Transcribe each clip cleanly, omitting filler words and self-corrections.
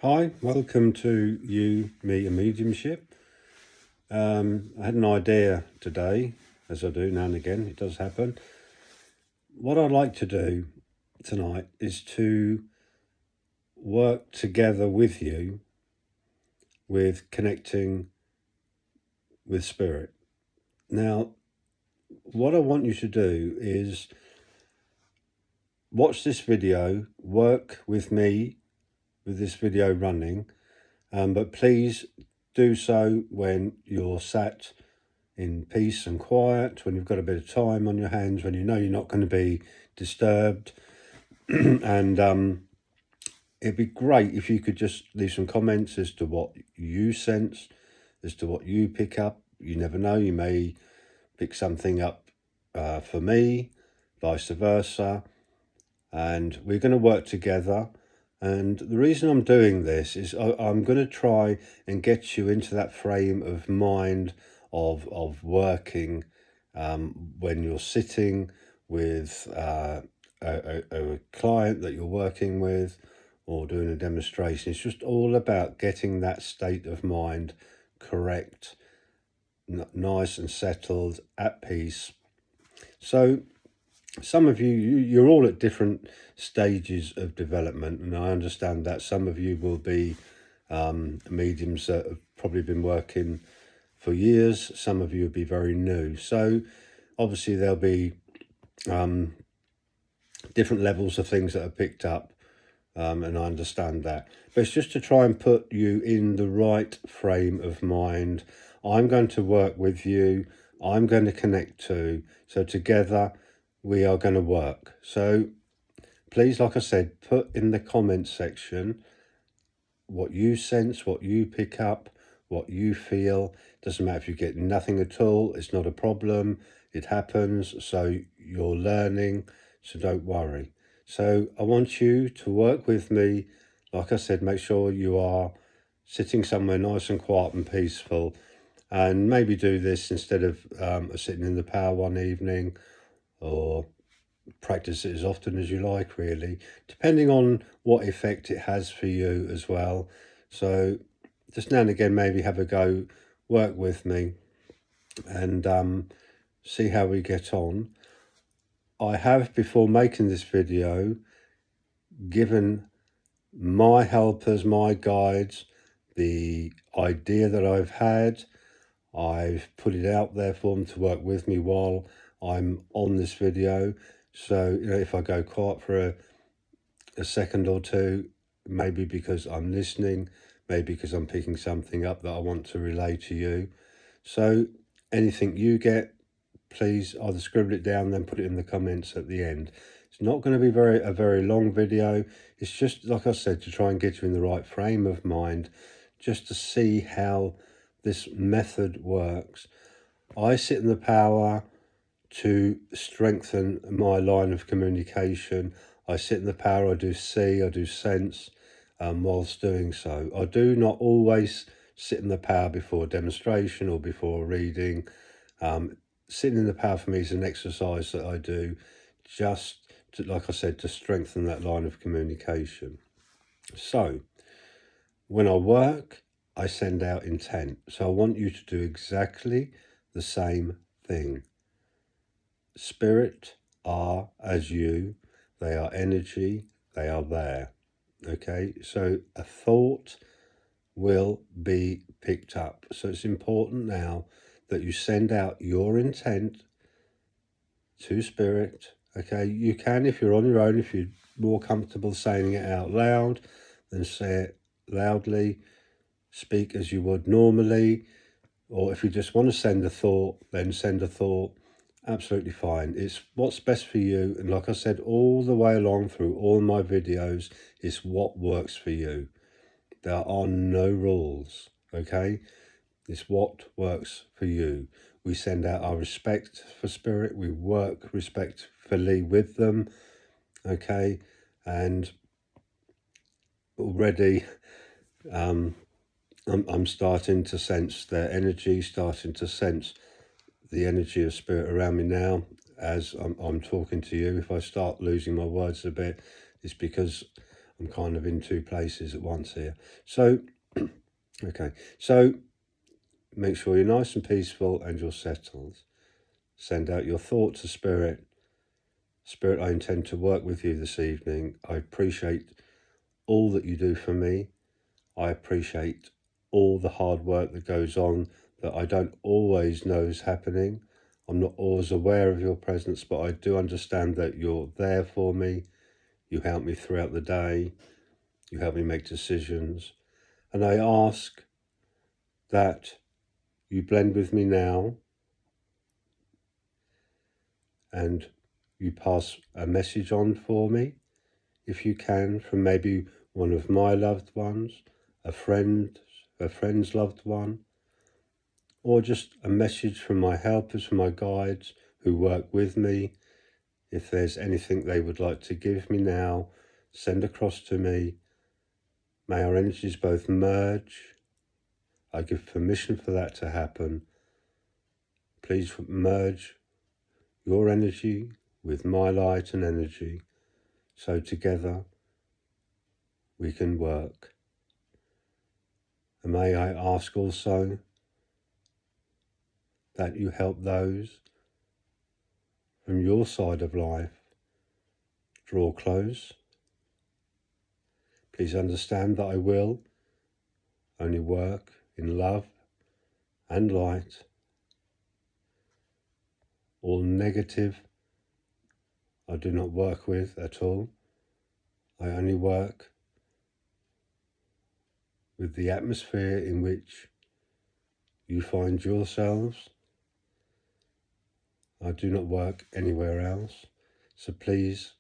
Hi, welcome to You, Me and Mediumship. I had an idea today, as I do now and again, it does happen. What I'd like to do tonight is to work together with you with connecting with spirit. Now, what I want you to do is watch this video, work with me with this video running, but please do so when you're sat in peace and quiet, when you've got a bit of time on your hands, when you know you're not going to be disturbed. And it'd be great if you could just leave some comments as to what you sense, as to what you pick up. You never know, you may pick something up for me, vice versa, and we're going to work together. And the reason I'm doing this is I'm going to try and get you into that frame of mind of working when you're sitting with a client that you're working with or doing a demonstration. It's just all about getting that state of mind correct, nice and settled, at peace. So some of you're all at different stages of development, and I understand that some of you will be mediums that have probably been working for years. Some of you will be very new. So obviously there'll be different levels of things that are picked up, and I understand that. But it's just to try and put you in the right frame of mind. I'm going to work with you. I'm going to connect to. So together we are going to work. So please, like I said, put in the comments section what you sense, what you pick up, what you feel. Doesn't matter if you get nothing at all. It's not a problem. It happens. So you're learning. So don't worry. So I want you to work with me. Like I said, make sure you are sitting somewhere nice and quiet and peaceful. And maybe do this instead of sitting in the power one evening, or practice it as often as you like, really, depending on what effect it has for you as well. So just now and again, maybe have a go, work with me, and see how we get on. I have, before making this video, given my helpers, my guides, the idea that I've had. I've put it out there for them to work with me while I'm on this video. So, if I go quiet for a second or two, maybe because I'm listening, maybe because I'm picking something up that I want to relay to you. So anything you get, please either scribble it down, then put it in the comments at the end. It's not going to be a very long video. It's just, like I said, to try and get you in the right frame of mind, just to see how this method works. I sit in the power to strengthen my line of communication. I sit in the power, I do see, I do sense whilst doing so. I do not always sit in the power before a demonstration or before a reading. Sitting in the power for me is an exercise that I do just to, like I said, to strengthen that line of communication. So when I work, I send out intent. So I want you to do exactly the same thing. Spirit are as you, they are energy, they are there. Okay, so a thought will be picked up. So it's important now that you send out your intent to spirit. Okay, you can, if you're on your own, if you're more comfortable saying it out loud, then say it loudly, speak as you would normally. Or if you just want to send a thought, then send a thought. Absolutely fine. It's what's best for you. And like I said, all the way along through all my videos, it's what works for you. There are no rules, okay? It's what works for you. We send out our respect for spirit. We work respectfully with them, okay? And already I'm starting to sense their energy, starting to sense the energy of spirit around me now as I'm talking to you. If I start losing my words a bit, it's because I'm kind of in two places at once here. So, okay. So make sure you're nice and peaceful and you're settled. Send out your thought to Spirit. Spirit, I intend to work with you this evening. I appreciate all that you do for me. I appreciate all the hard work that goes on that I don't always know is happening. I'm not always aware of your presence, but I do understand that you're there for me. You help me throughout the day. You help me make decisions. And I ask that you blend with me now and you pass a message on for me, if you can, from maybe one of my loved ones, a friend's loved one, or just a message from my helpers, from my guides who work with me. If there's anything they would like to give me now, send across to me. May our energies both merge. I give permission for that to happen. Please merge your energy with my light and energy, so together we can work. And may I ask also that you help those from your side of life draw close. Please understand that I will only work in love and light. All negative I do not work with at all. I only work with the atmosphere in which you find yourselves. I do not work anywhere else. So please,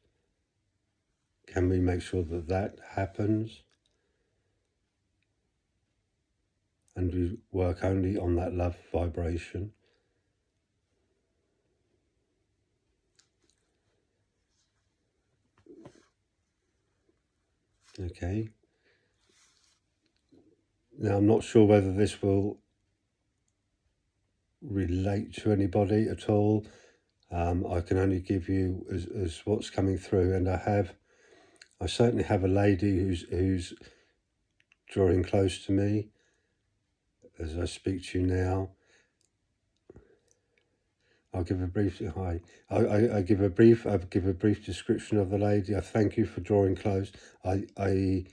can we make sure that that happens? And we work only on that love vibration. Okay. Now, I'm not sure whether this will relate to anybody at all. I can only give you as what's coming through, and I certainly have a lady who's drawing close to me as I speak to you now. I'll give a brief I give a brief description of the lady. I thank you for drawing close. I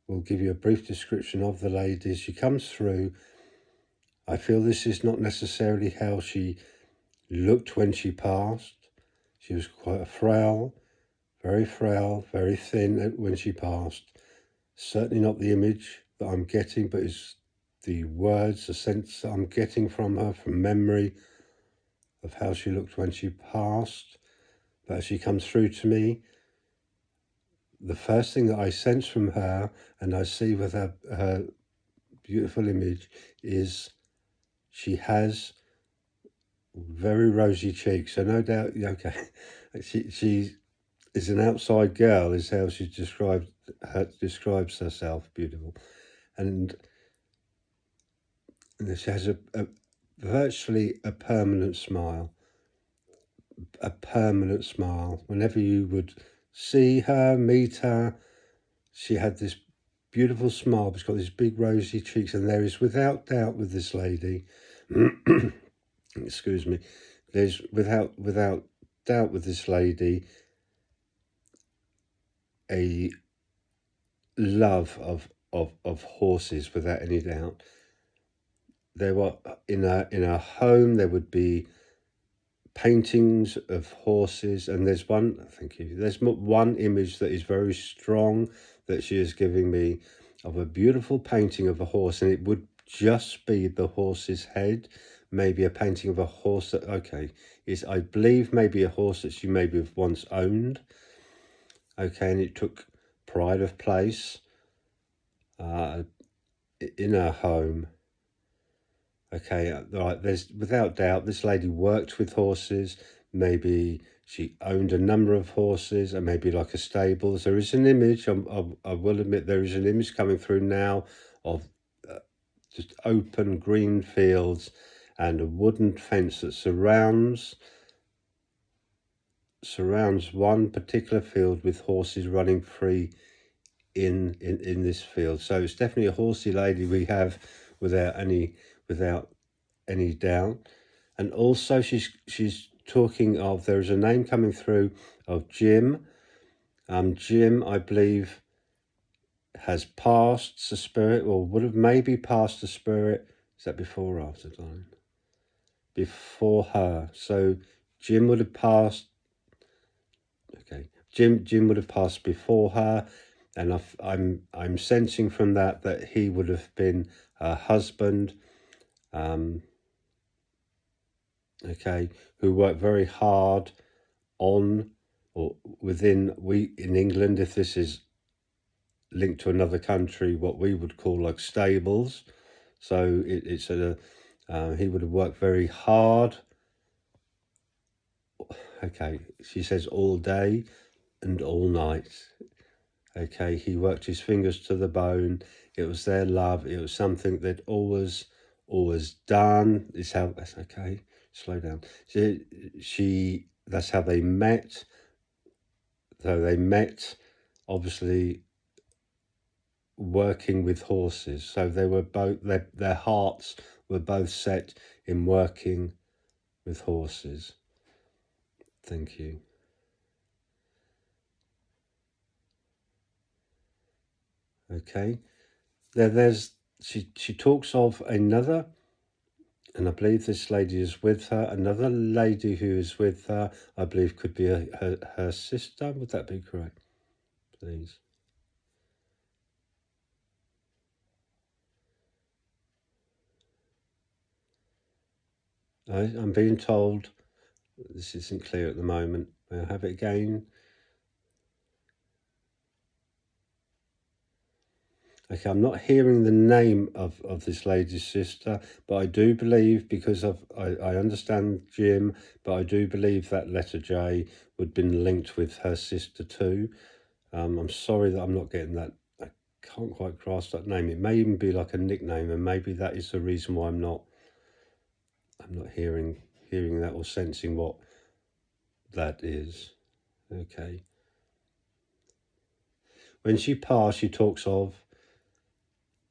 will give you a brief description of the lady as she comes through. I feel this is not necessarily how she looked when she passed. She was quite frail, very thin when she passed. Certainly not the image that I'm getting, but it's the words, the sense that I'm getting from her, from memory of how she looked when she passed. But as she comes through to me, the first thing that I sense from her and I see with her beautiful image is she has very rosy cheeks. So no doubt, okay, she is an outside girl, is how she describes herself. Beautiful, and she has a virtually a permanent smile. A permanent smile. Whenever you would see her, meet her, she had this beautiful smile. She's got these big rosy cheeks, and there is without doubt with this lady. Excuse me. There's without doubt with this lady a love of horses, without any doubt. There were in her home there would be paintings of horses, and there's one image that is very strong that she is giving me of a beautiful painting of a horse, and it would just be the horse's head, maybe a painting of a horse that is I believe maybe a horse that she maybe have once owned, and it took pride of place in her home. Right, there's without doubt this lady worked with horses. Maybe she owned a number of horses, and maybe like a stables. There is an image, I will admit, there is an image coming through now of just open green fields and a wooden fence that surrounds one particular field with horses running free in this field. So it's definitely a horsey lady we have without any doubt. And also she's talking of, there's a name coming through of Jim. Jim, I believe, has passed the spirit, or would have maybe passed the spirit. Is that before or after dying? Before her. So Jim would have passed. Okay, Jim would have passed before her, and I'm sensing from that he would have been her husband. Okay, who worked very hard on or within, we in England, if this is linked to another country, what we would call like stables. So it's he would have worked very hard. Okay, she says all day and all night. Okay, he worked his fingers to the bone. It was their love. It was something that always done. Is how, that's okay. Slow down. That's how they met. So they met, obviously, working with horses. So they were both, their hearts were both set in working with horses. Thank you. Okay. She talks of another, and I believe this lady is with her. Another lady who is with her, I believe, could be her sister. Would that be correct? Please. I'm being told this isn't clear at the moment. May I have it again? Okay, I'm not hearing the name of this lady's sister, but I do believe, because I understand Jim, but I do believe that letter J would have been linked with her sister too. I'm sorry that I'm not getting that. I can't quite grasp that name. It may even be like a nickname, and maybe that is the reason why I'm not hearing that or sensing what that is. Okay. When she passed, she talks of,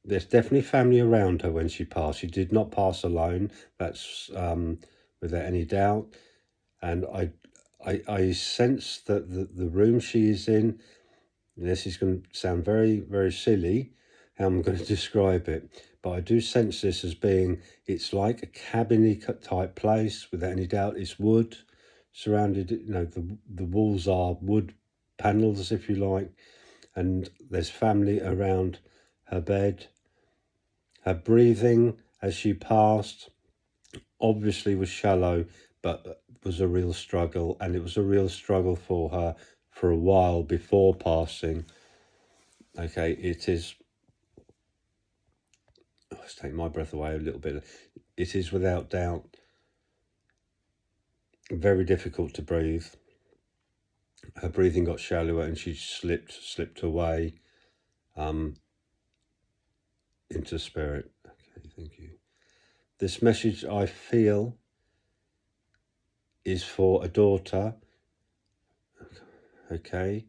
there's definitely family around her when she passed. She did not pass alone. That's without any doubt. And I sense that the room she is in, this is going to sound very, very silly how I'm going to describe it, but I do sense this as being, it's like a cabin-y type place, without any doubt. It's wood surrounded, the walls are wood panels, if you like, and there's family around her bed. Her breathing as she passed obviously was shallow, but was a real struggle, and it was a real struggle for her for a while before passing. Okay, it is, let's take my breath away a little bit. It is without doubt very difficult to breathe. Her breathing got shallower and she slipped away into spirit. Okay, thank you. This message, I feel, is for a daughter. Okay.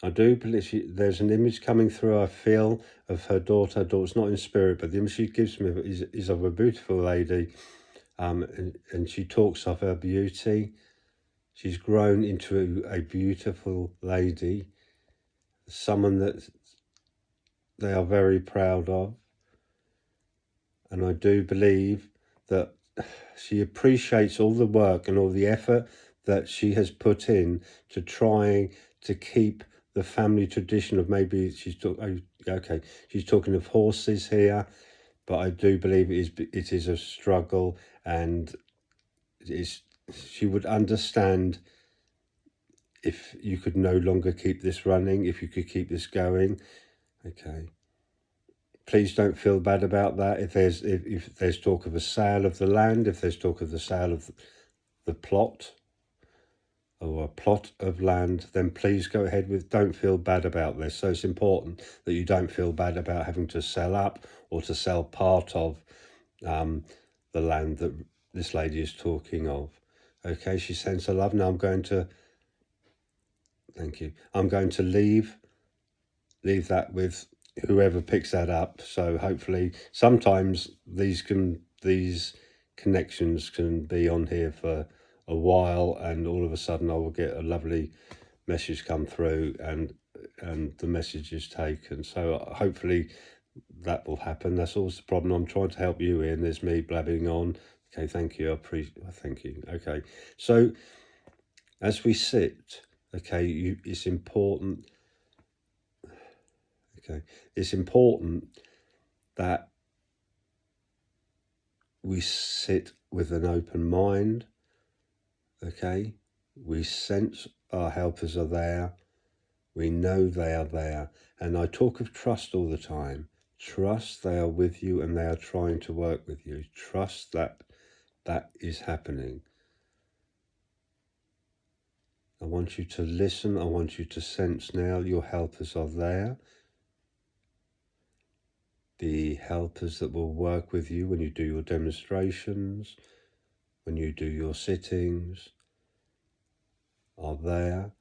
I do believe there's an image coming through, I feel, of her daughter. Her daughter's not in spirit, but the image she gives me is of a beautiful lady, and she talks of her beauty. She's grown into a beautiful lady, someone that they are very proud of. And I do believe that she appreciates all the work and all the effort that she has put in to trying to keep the family tradition of, maybe she's talking of horses here, but I do believe it is a struggle, and she would understand if you could no longer keep this running, if you could keep this going. Okay. Please don't feel bad about that. If there's talk of a sale of the land, if there's talk of the sale of the plot or a plot of land, then please go ahead with, don't feel bad about this. So it's important that you don't feel bad about having to sell up or to sell part of the land that this lady is talking of. Okay, she sends her love. Now I'm going to Thank you. I'm going to leave that with whoever picks that up. So hopefully, sometimes these connections can be on here for a while, and all of a sudden I will get a lovely message come through, and the message is taken. So hopefully that will happen. That's always the problem. I'm trying to help you in. There's me blabbing on. Okay, thank you. Thank you. Okay, so as we sit, okay, it's important. Okay, it's important that we sit with an open mind. Okay, we sense our helpers are there. We know they are there. And I talk of trust all the time. Trust they are with you and they are trying to work with you. Trust that is happening. I want you to listen. I want you to sense now your helpers are there. The helpers that will work with you when you do your demonstrations, when you do your sittings, are there.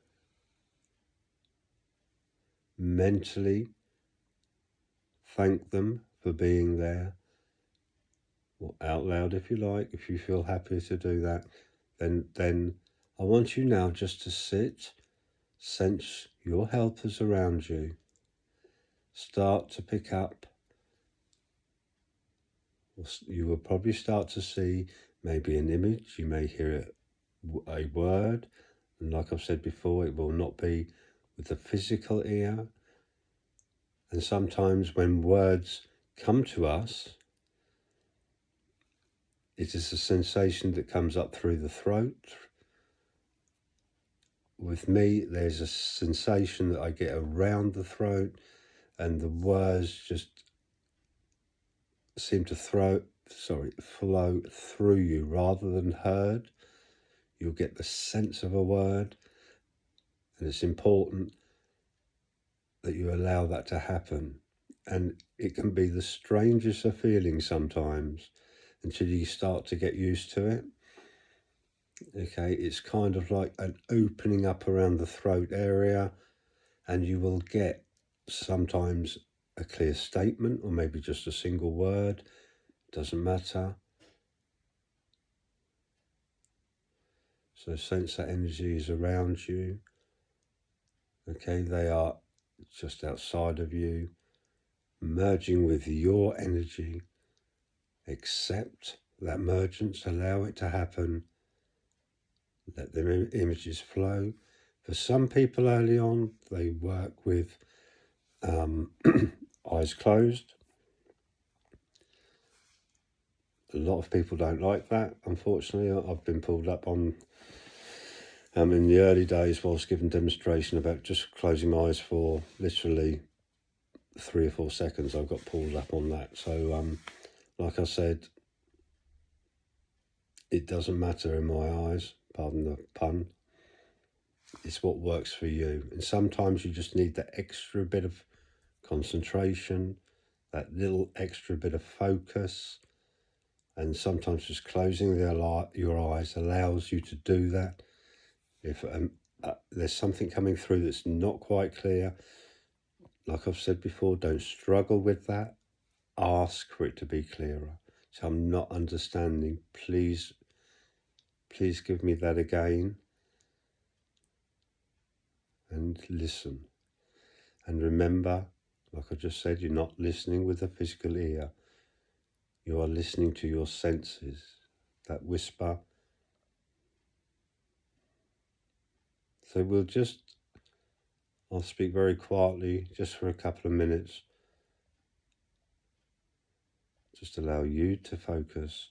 Mentally thank them for being there, or out loud if you like, if you feel happy to do that. Then I want you now just to sit, sense your helpers around you, start to pick up. You will probably start to see maybe an image, you may hear a word, and like I've said before, it will not be with the physical ear. And sometimes when words come to us, it is a sensation that comes up through the throat. With me, there's a sensation that I get around the throat, and the words just seem to flow through you rather than heard. You'll get the sense of a word, and it's important that you allow that to happen. And it can be the strangest of feelings sometimes until you start to get used to it. Okay, it's kind of like an opening up around the throat area, and you will get sometimes a clear statement or maybe just a single word, doesn't matter. So sense that energy is around you. Okay, they are just outside of you, merging with your energy. Accept that mergence, allow it to happen. Let the images flow. For some people early on, they work with eyes closed. A lot of people don't like that, unfortunately. I've been pulled up on in the early days whilst giving demonstration about just closing my eyes for literally 3 or 4 seconds. I got pulled up on that. So like I said, it doesn't matter in my eyes, pardon the pun. It's what works for you. And sometimes you just need that extra bit of concentration, that little extra bit of focus. And sometimes just closing your eyes allows you to do that. If there's something coming through that's not quite clear, like I've said before, don't struggle with that. Ask for it to be clearer. So I'm not understanding. Please give me that again. And listen. And remember, like I just said, you're not listening with the physical ear. You are listening to your senses, that whisper. So I'll speak very quietly just for a couple of minutes. Just allow you to focus,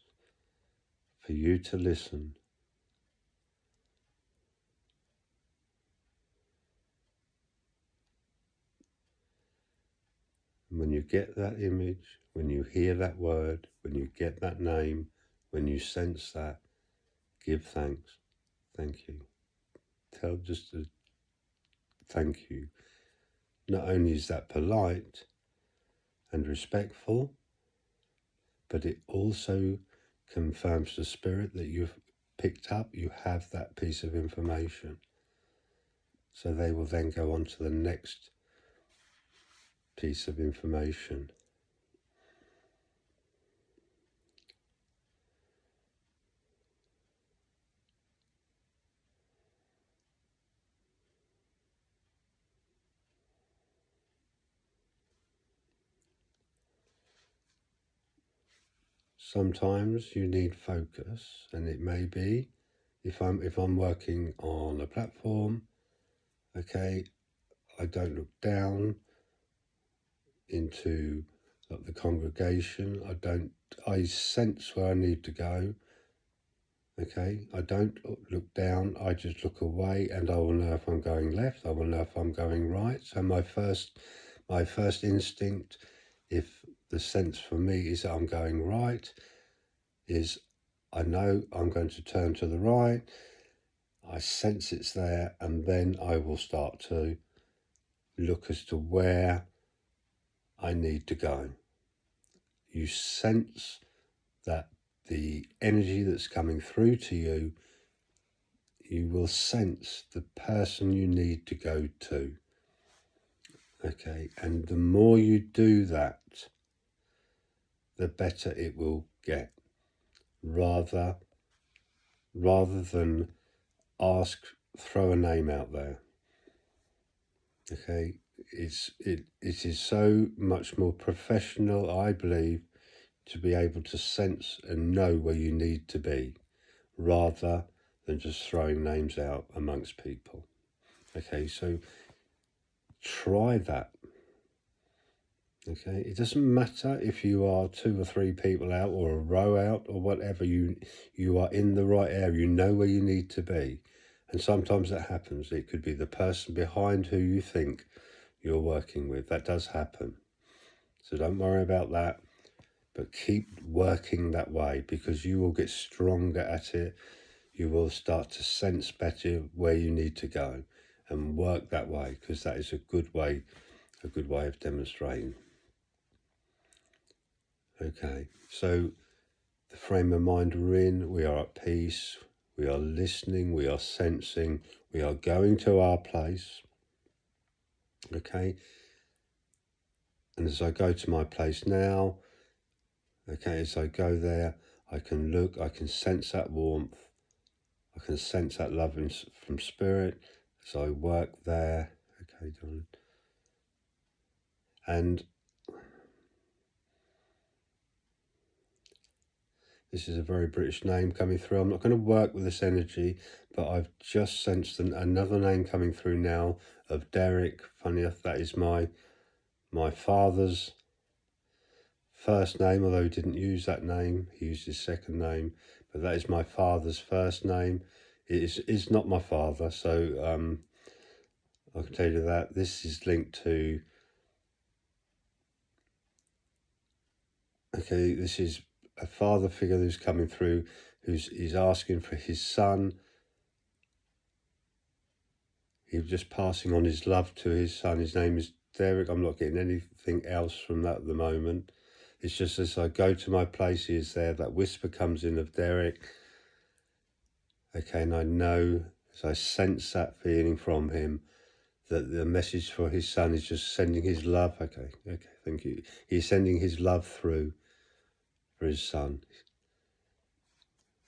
for you to listen. And when you get that image, when you hear that word, when you get that name, when you sense that, give thanks. Thank you. Tell just a thank you. Not only is that polite and respectful, but it also confirms the spirit that you've picked up. You have that piece of information. So they will then go on to the next piece of information. Sometimes you need focus, and it may be if I'm working on a platform, okay, I don't look down into the congregation. I sense where I need to go. Okay, I don't look down, I just look away, and I will know if I'm going left, I will know if I'm going right. So my first instinct, if the sense for me is that I'm going right, is I know I'm going to turn to the right, I sense it's there, and then I will start to look as to where I need to go. You sense that the energy that's coming through to you, you will sense the person you need to go to. Okay, and the more you do that, the better it will get. Rather than throw a name out there. Okay, it is so much more professional, I believe, to be able to sense and know where you need to be, rather than just throwing names out amongst people. Okay, so try that. Okay, it doesn't matter if you are 2 or 3 people out or a row out or whatever, you are in the right area, you know where you need to be. And sometimes that happens. It could be the person behind who you think you're working with. That does happen. So don't worry about that, but keep working that way, because you will get stronger at it. You will start to sense better where you need to go and work that way, because that is a good way of demonstrating. Okay, so the frame of mind we're in, we are at peace, we are listening, we are sensing, we are going to our place. Okay, and as I go to my place now, okay, as I go there, I can look, I can sense that warmth, I can sense that love from spirit as I work there. Okay, darling. And this is a very British name coming through. I'm not going to work with this energy, but I've just sensed another name coming through now of Derek. Funny enough, that is my father's first name, although he didn't use that name. He used his second name, but that is my father's first name. It is not my father, so I can tell you that. This is linked to, okay, this is a father figure who's coming through, he's asking for his son. He's just passing on his love to his son. His name is Derek. I'm not getting anything else from that at the moment. It's just as I go to my place, he is there. That whisper comes in of Derek. Okay, and I know, as I sense that feeling from him, that the message for his son is just sending his love. Okay, thank you. He's sending his love through for his son.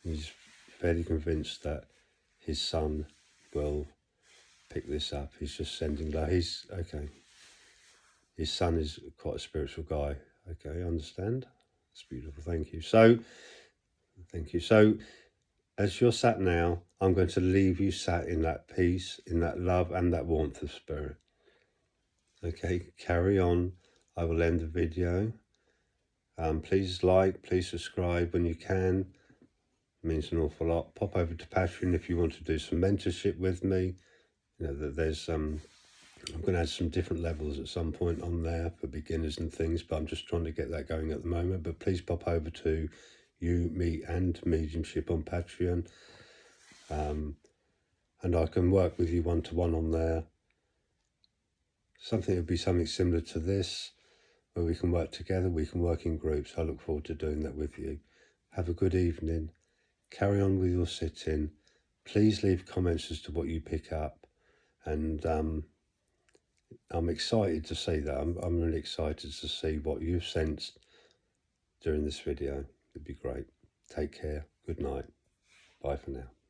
He's fairly convinced that his son will pick this up. He's just sending love. His son is quite a spiritual guy. Okay, I understand. That's beautiful. Thank you. So as you're sat now, I'm going to leave you sat in that peace, in that love and that warmth of spirit. Okay, carry on. I will end the video. Please like, please subscribe when you can. It means an awful lot. Pop over to Patreon if you want to do some mentorship with me. You know, that there's I'm going to add some different levels at some point on there for beginners and things, but I'm just trying to get that going at the moment. But please pop over to You, Me and Mediumship on Patreon. And I can work with you one-to-one on there. It would be something similar to this, where we can work together, we can work in groups. I look forward to doing that with you. Have a good evening. Carry on with your sitting. Please leave comments as to what you pick up. And I'm excited to see that. I'm really excited to see what you've sensed during this video. It'd be great. Take care. Good night. Bye for now.